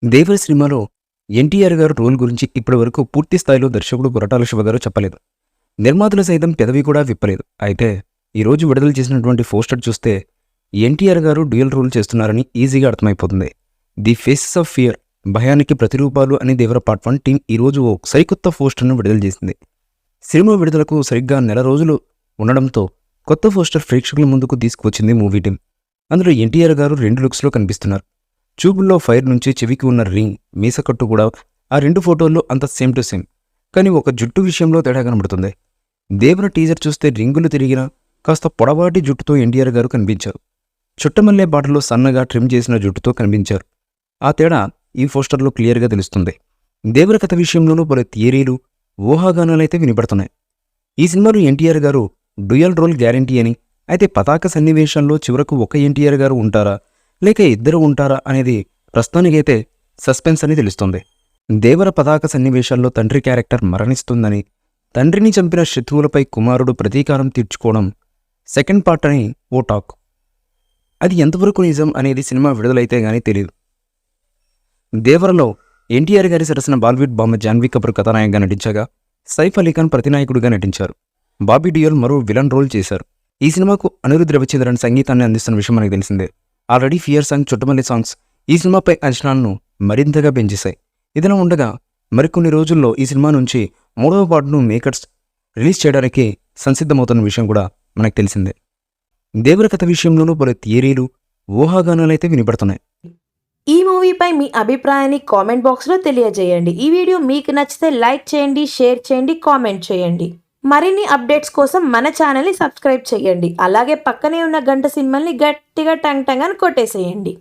దేవర సినిమాలో ఎన్టీఆర్ గారు రోల్ గురించి ఇప్పటివరకు పూర్తి స్థాయిలో దర్శకుడు కొరటాల శివ గారు చెప్పలేదు. నిర్మాతలు సైతం పెదవి కూడా విప్పలేదు. అయితే ఈరోజు విడుదల చేసినటువంటి పోస్టర్ చూస్తే ఎన్టీఆర్ గారు డ్యూయల్ రోల్ చేస్తున్నారని ఈజీగా అర్థమైపోతుంది. ది ఫేసెస్ ఆఫ్ ఫియర్, భయానికి ప్రతిరూపాలు అని దేవర పార్ట్ 1 టీం ఈరోజు ఓ సరికొత్త పోస్టర్ను విడుదల చేసింది. సినిమా విడుదలకు సరిగ్గా నెల రోజులు ఉండడంతో కొత్త పోస్టర్ ప్రేక్షకుల ముందుకు తీసుకువచ్చింది మూవీ టీం. అందులో ఎన్టీఆర్ గారు 2 లుక్స్లో కనిపిస్తున్నారు. చూపుల్లో ఫైర్ నుంచి చెవికి ఉన్న రింగ్, మీసకట్టు కూడా ఆ 2 ఫోటోల్లో అంత సేమ్ టు సేమ్. కానీ ఒక జుట్టు విషయంలో తేడా కనబడుతుంది. దేవర టీజర్ చూస్తే రింగులు తిరిగిన కాస్త పొడవాటి జుట్టుతో ఎన్టీఆర్ గారు కనిపించారు. చుట్టమల్లే బాటలో సన్నగా ట్రిమ్ చేసిన జుట్టుతో కనిపించారు. ఆ తేడా ఈ పోస్టర్లో క్లియర్గా తెలుస్తుంది. దేవర కథ విషయంలోనూ పలు థియరీలు, ఊహాగానాలైతే వినపడుతున్నాయి. ఈ సినిమాలో ఎన్టీఆర్ గారు డ్యూయల్ రోల్ గ్యారంటీ అని, అయితే పతాక సన్నివేశంలో చివరకు ఒక ఎన్టీఆర్ గారు ఉంటారా లేక ఇద్దరు ఉంటారా అనేది ప్రస్తుతానికైతే సస్పెన్స్ అని తెలుస్తుంది. దేవర పతాక సన్నివేశాల్లో తండ్రి క్యారెక్టర్ మరణిస్తుందని, తండ్రిని చంపిన శత్రువులపై కుమారుడు ప్రతీకారం తీర్చుకోవడం సెకండ్ పార్ట్ అని ఓ టాక్. అది ఎంతవరకు నిజం అనేది సినిమా విడుదలైతే గానీ తెలియదు. దేవరలో ఎన్టీఆర్ గారి సరసన బాలీవుడ్ బామ్మ జాన్వీ కపూర్ కథానాయకగా నటించగా సైఫ్ అలీఖాన్ ప్రతినాయకుడిగా నటించారు. బాబీ డియోల్ మరో విలన్ రోల్ చేశారు. ఈ సినిమాకు అనిరుద్ రవిచంద్రన్ సంగీతాన్ని అందిస్తున్న విషయం మనకు తెలిసిందే. Already fear song, Chuttamalle songs ఈ సినిమాపై అంచనాలను మరింతగా పెంచేశాయి. ఇదిలా ఉండగా మరికొన్ని రోజుల్లో ఈ సినిమా నుంచి 3వ పార్ట్ను మేకర్స్ రిలీజ్ చేయడానికి సంసిద్ధమవుతున్న విషయం కూడా మనకు తెలిసిందే. దేవర కథ విషయంలోనూ పలు థియరీలు, ఊహాగానాలైతే వినపడుతున్నాయి. ఈ మూవీపై మీ అభిప్రాయాన్ని కామెంట్ బాక్స్లో తెలియజేయండి. ఈ వీడియో మీకు నచ్చితే లైక్ చేయండి, షేర్ చేయండి, కామెంట్ చేయండి. మరిన్ని అప్డేట్స్ కోసం మన ఛానల్ని సబ్స్క్రైబ్ చేయండి. అలాగే పక్కనే ఉన్న గంట సింబల్ని గట్టిగా టంగ్ టంగ్ అని కొట్టేసేయండి.